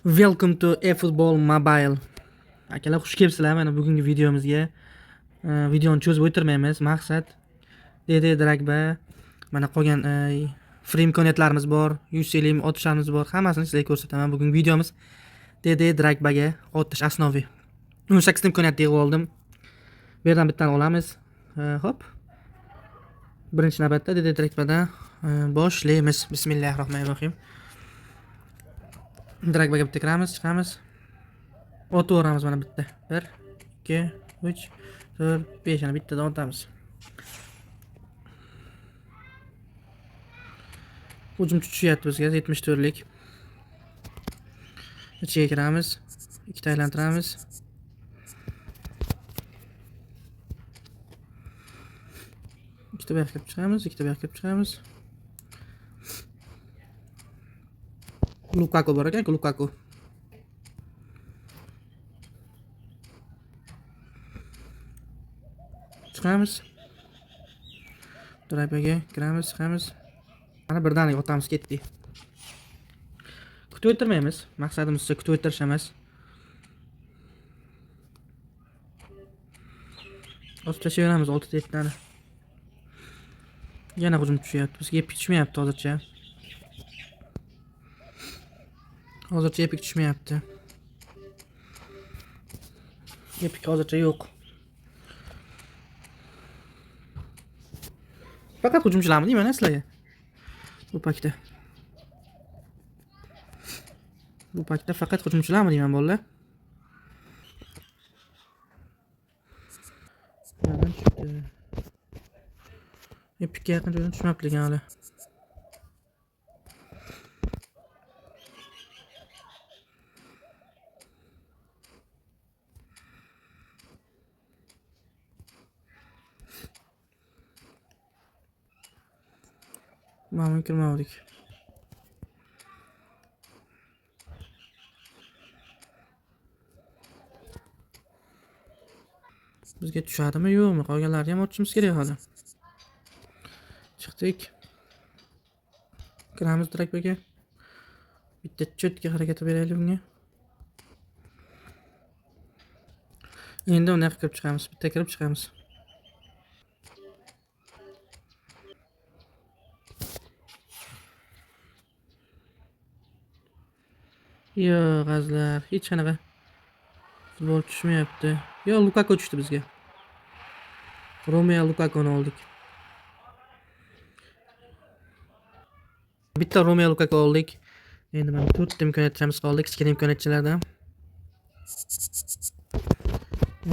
Welcome to eFootball Mobile. Akalar xush kelibsizlar mana bugungi videomizga. Videoni cho'zib o'tirmaymiz. Maqsad DD Dragba. Mana qolgan free imkoniyatlarimiz bor, UCLM otishlarimiz bor. Hammasini sizlarga ko'rsataman. Bugungi videomiz DD Dragbaga otish asnoviy. 18 ta imkoniyat yig'ib oldim. Bu yerdan bittani olamiz. Hop. Birinchi navbatda DD Dragbadan boshlaymiz. Bismillahirrohmanirrohim. Dragbaga bitta kiramiz, chiqamiz. Otaveramiz mana bitta. 1, 2, 3, 4, 5 ana bittadan otamiz. Hujumchi tushyapti bizga 74 lik. Ichiga kiramiz. Ikkita aylantiramiz. Ikkita bu yoqqa kirib chiqamiz, ikkita bu yoqqa kirib chiqamiz. Lukaku bor ekan, Lukaku. Chiqamiz. Dragbaga kiramiz, chiqamiz. Mana birdaniga otamiz, ketdik. Kutib o'tirmaymiz. Maqsadimiz esa kutib o'tirish emas. Osib tashlaveramiz 6-7 tani. Yana hujum tushyapti. Bizga epik tushmayapti hozircha. Hozircha epik tushmayapti. Epik hozircha yo'q. Faqat hujumchilarmi deyman sizlarga. Bu pakda. Bu pakda faqat hujumchilarmi deyman bolalar. Yana chiqdi. Epikga yaqin joydan tushmabdi hali. Ma'lum kirmadik. Bizga tushadimi yo'qmi? Qolganlarni ham otishimiz kerak hali. Chiqdik. Kiramiz Dragbaga. Bitta cho'tga harakat beraylik bunga. Endi uni kirib chiqamiz. Bitta kirib chiqamiz. Yo'q, azlar, hech qanaqa futbol tushmayapti. Yo, Lukaku tushdi bizga. Romeo Lukakuni oldik. Bitta Romeo Lukaku oldik. Endi mana 4 ta imkoniyatchamiz qoldi, kichkina imkoniyatchilardan.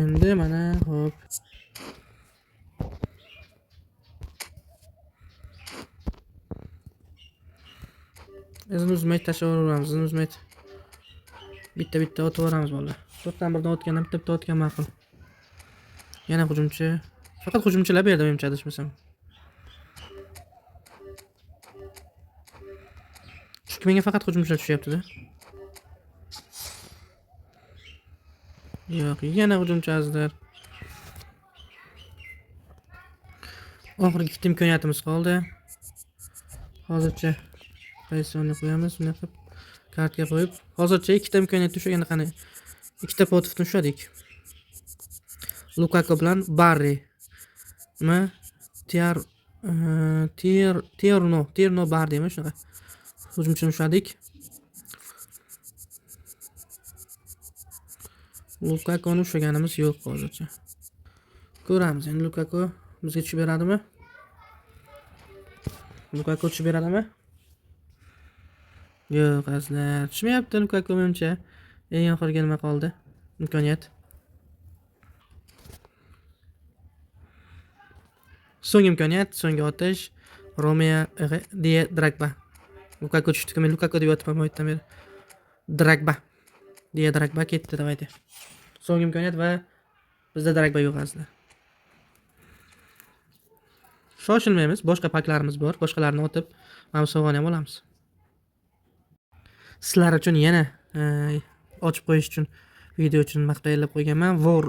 Endi mana hop. Izini uzmay tashlaveramiz, izini uzmay. Bitta otaveramiz bolalar. 4 dan birdan otgandan bitta otgan ma'qul. Yana hujumchi. Faqat hujumchilar bu yerda menimcha adashmasam. Chunki menga faqat hujumchilar tushyapti-da. Yo'q, yana hujumchi azlar. Oxirgi ikkita imkoniyatimiz qoldi. Hozircha pozitsiyonni qo'yamiz, buni qilib kartga qo'yib, hozircha ikkita imkoniyat tushganda qani ikkita potifni ushladik. Lukaku bilan Barri. Nima? Tierno Barri-mi shunaqa. Hujumchini ushladik. Lukakuni ushlaganimiz yo'q hozircha. Ko'ramiz endi Lukaku bizga tushib beradimi? Lukaku tushib beradimi? Yo'q, azlar. Tushmayapti Lukaku menimcha. Eng oxirgi nima qoldi? Imkoniyat. So'nggi imkoniyat, so'nggi otish. Romeo Dragba. Lukaku tushdi, men Lukaku deb yotibman bu beri. Dragba. Dragba ketdi, davaydi. So'nggi imkoniyat va bizda Dragba yo'q azlar. Shoshilmaymiz, boshqa paklarimiz bor. Boshqalarni otib, mana sovg'ani ham olamiz. Sizlar uchun yana ochib qo'yish uchun video uchun maqtayilib qo'yganman. Vor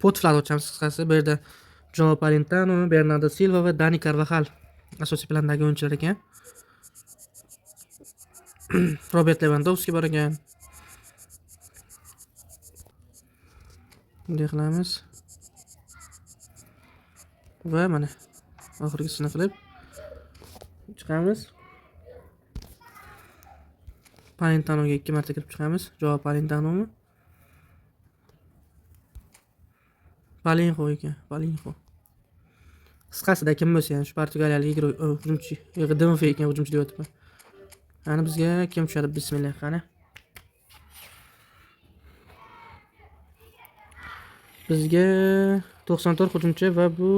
potiflar ochamiz qisqasi. Bu yerda Joao Palintano, Bernardo Silva va Dani Carvajal asosiy plandagi o'yinchilar ekan. Robert Lewandowski bor ekan. Bunday qilamiz. Va mana oxirgisini qilib chiqamiz. Palintanoga 2 marta kirib chiqamiz. Javob Palintanomi? Palinho ekan, Palinho. Qisqasida kim bo'lsa ham shu portugaliyalik hujumchi, Demofey ekan hujumchi deyapman. Qani bizga kim tushadi? Bismillah qani. Bizga 94 hujumchi va bu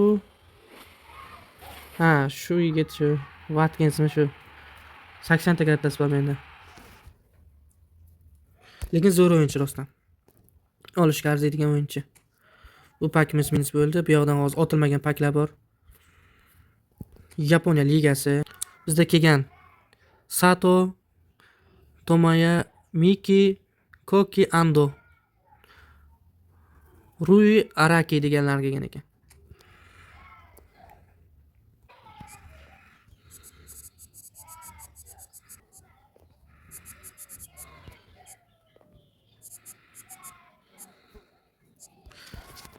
shu yigit shu Watkinsmi shu 80 ta kartasi bor menda. Lekin zo'r o'yinchi rostdan. Olishga arziydigan o'yinchi. Bu pakimiz minus bo'ldi. Bu yoqdan hozir otilmagan paklar bor. Yaponiya ligasi. Bizda kelgan Sato, Tomoya, Miki, Koki, Ando, Rui Araki deganlar kelgan ekan.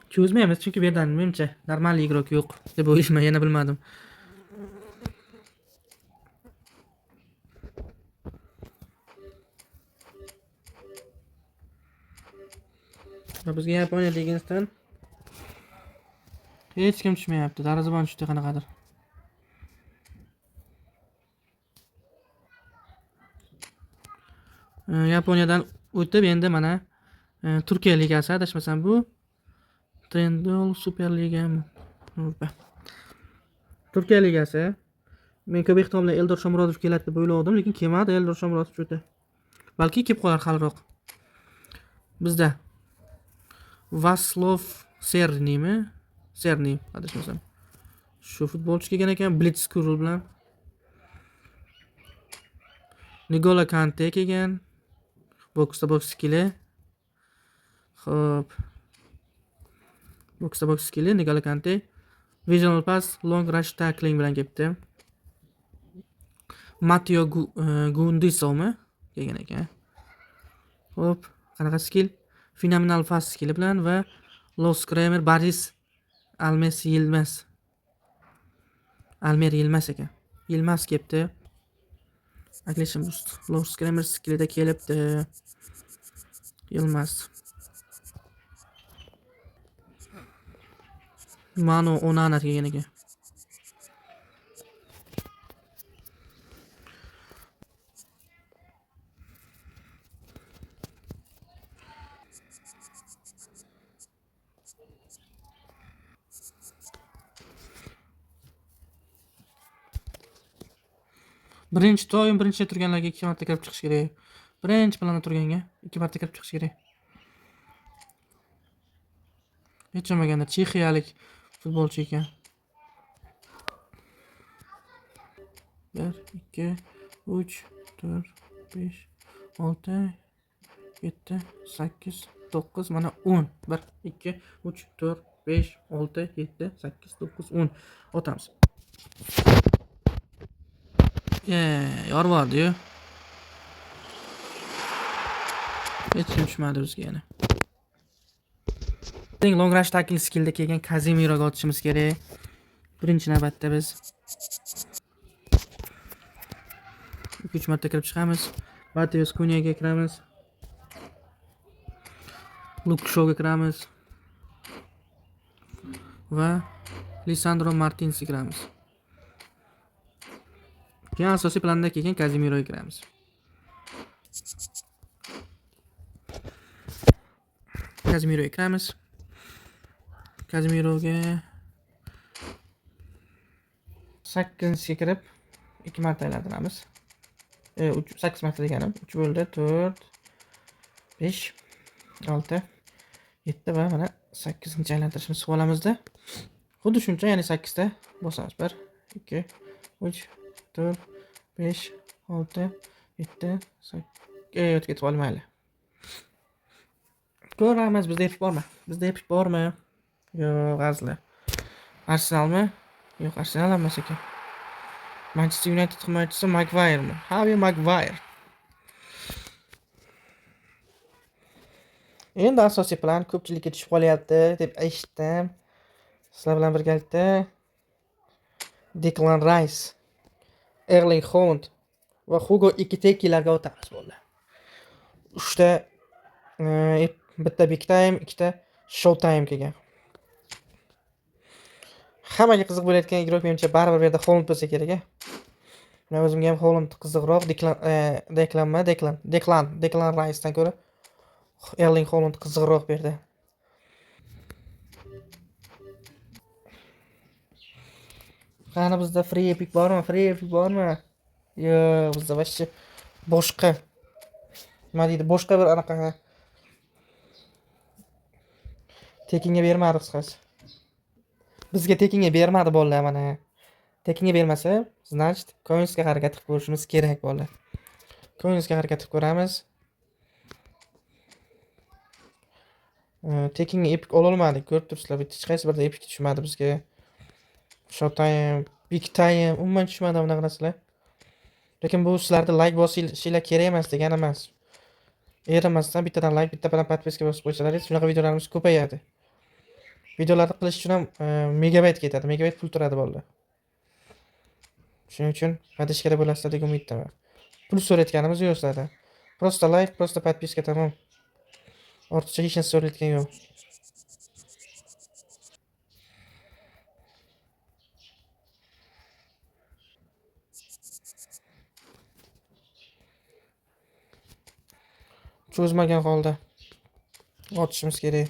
Cho'zmaymiz chunki bu yerdan menimcha normal igrok yo'q deb o'ylayman, yana bilmadim. Bizga Yaponiya ligasidan hech kim tushmayapti. Darvozabon tushdi qanaqadir. Yaponiyadan o'tib endi mana Turkiya ligasi adashmasam bu Trendyol Super Ligami. Turkiya ligasi. Men ko'p ehtimol Eldor Shomurodov keladi deb o'yladim, lekin kelmadi Eldor Shomurodov juda. Balki kelib qolar haliroq. Bizda Vaslov Sernimi? Serni adashmasam. Shu futbolchi kelgan ekan Blitzkrieg bilan. Nigola Kante kelgan. Boksda boks skilli. Xo'p. Boksda boks skilli Nigola Kante. Visual pass, long rush tackling bilan kelibdi. Matteo Gundisovmi kelgan ekan. Xo'p, qanaqa skill? Phenomenal fast skill bilan va Los Kramer Boris Almes Yilmaz. Almer Yilmaz ekan. Yilmaz kelibdi. Aggression boost. Los Kramer skillida kelibdi. Yilmaz. Mano Onana kelgan ekan. Birinchi doim birinchi turganlarga 2 marta kirib chiqish kerak. Birinchi planda turganga 2 marta kirib chiqish kerak. Hech bo'lmaganda chexiyalik futbolchi ekan. 1 2 3 4 5 6 7 8 9 mana 10. 1 2 3 4 5 6 7 8 9 10 otamiz. Yorvardi-yu. Hech kim tushmadi bizga yana. Long rush tackle skillda kelgan Kazemiroga otishimiz kerak. Birinchi navbatda biz 3 marta kirib chiqamiz. Mateus Kunyaga kiramiz. Luke Shawga kiramiz. Va Lisandro Martinezga kiramiz. Keyin asosiy planda kelgan Kazemiroga kiramiz. Kazemiroga kiramiz. Kazemiroga 8 ga kirib 2 marta aylantiramiz. 8 marta deganim 3 bo'ldi 4 5 6 7 va mana 8-chi aylantirishimiz qo'limizda. Xuddi shuncha, ya'ni 8 ta bosamiz. 1 2 3 4 5 6 7 8 ketib olmayli. Ko'ramiz, bizda yetib bormi? Bizda yetib bormi? Yo'q, azli. Arsenalmi? Yo'q, Arsenal emas ekan. Manchester United himoyachisi Maguire mi? Harry Maguire. Endi asosiy plan ko'pchilikka tushib qolyapti deb eshitdim. Sizlar bilan birgalikda Declan Rice, Erling Haaland va Hugo Ekitikilarga o'tamiz bo'ldi. 3 ta bitta big time, 2 ta show time kelgan. Hammaga qiziq bo'layotgan игрок menimcha baribir bu yerda Haaland bo'lsa kerak. Men o'zimga ham Haaland qiziqroq, Declan Rice'dan ko'ra Erling Haaland qiziqroq bu yerda. Qani bizda free epic bormi? Yo'q, bizda vashchi boshqa. Nima deydi? Boshqa bir anaqa tekinga bermadi qisqasi. Bizga tekinga bermadi bolalar mana. Tekinga bermasa, значит, Coins'ga harakat qilib ko'rishimiz kerak bolalar. Coins'ga harakat qilib ko'ramiz. Tekinga epic ola olmadik. Ko'rib turibsizlar, bitta hech qaysi birida epic tushmadi bizga. Showtime, big time umuman tushmadi bunaqa narsalar. Lekin bu sizlarda like bosishinglar kerak emas degani emas. Erimasdan bittadan like, bittadan podpiska bosib qo'ysalaringiz, shunaqa videolarimiz ko'payadi. Videolarni qilish uchun ham megabayt ketadi, megabayt pul turadi bolalar. Shuning uchun podishkada bo'lasizlar degan umiddaman. Pul so'rayotganimiz yo'q sizlardan. Prosta like, prosta podpiska tamom. Ortiqcha hech narsa so'rayotgan yo'q. Cho'zmagan holda otishimiz kerak.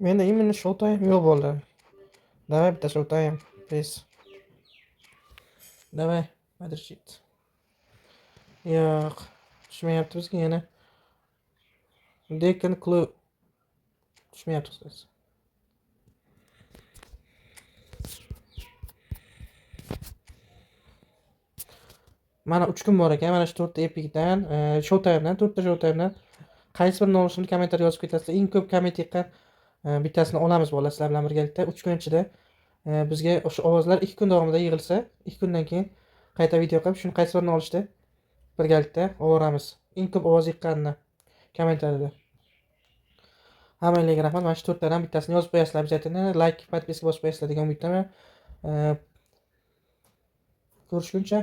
Menda именно showtime yo'q bolalar. Давай bitta showtime, please. Давай, подождит. Yo'q, tushmayapti bizga yana. Dekan Club tushmayapti sizlar. Mana 3 kun bor ekan, mana shu 4 ta epicdan, showtimedan, 4 ta showtimedan qaysi birini olishimni kommentar yozib ketasizlar. Eng ko'p komment yiqqan bittasini olamiz bolalar sizlar bilan birgalikda. 3 kun ichida bizga o'sha ovozlar 2 kun davomida yig'ilsa, 2 kundan keyin qayta video qilib, shuni qaysi birini olishda birgalikda oboramiz. Eng ko'p ovoz yiqqanini kommentariyada. Hammanglarga rahmat. Mana shu 4 tadan bittasini yozib qo'yasizlar обязательно. Like, podpiska bosib qo'yasizlar degan umiddaman. Ko'rishguncha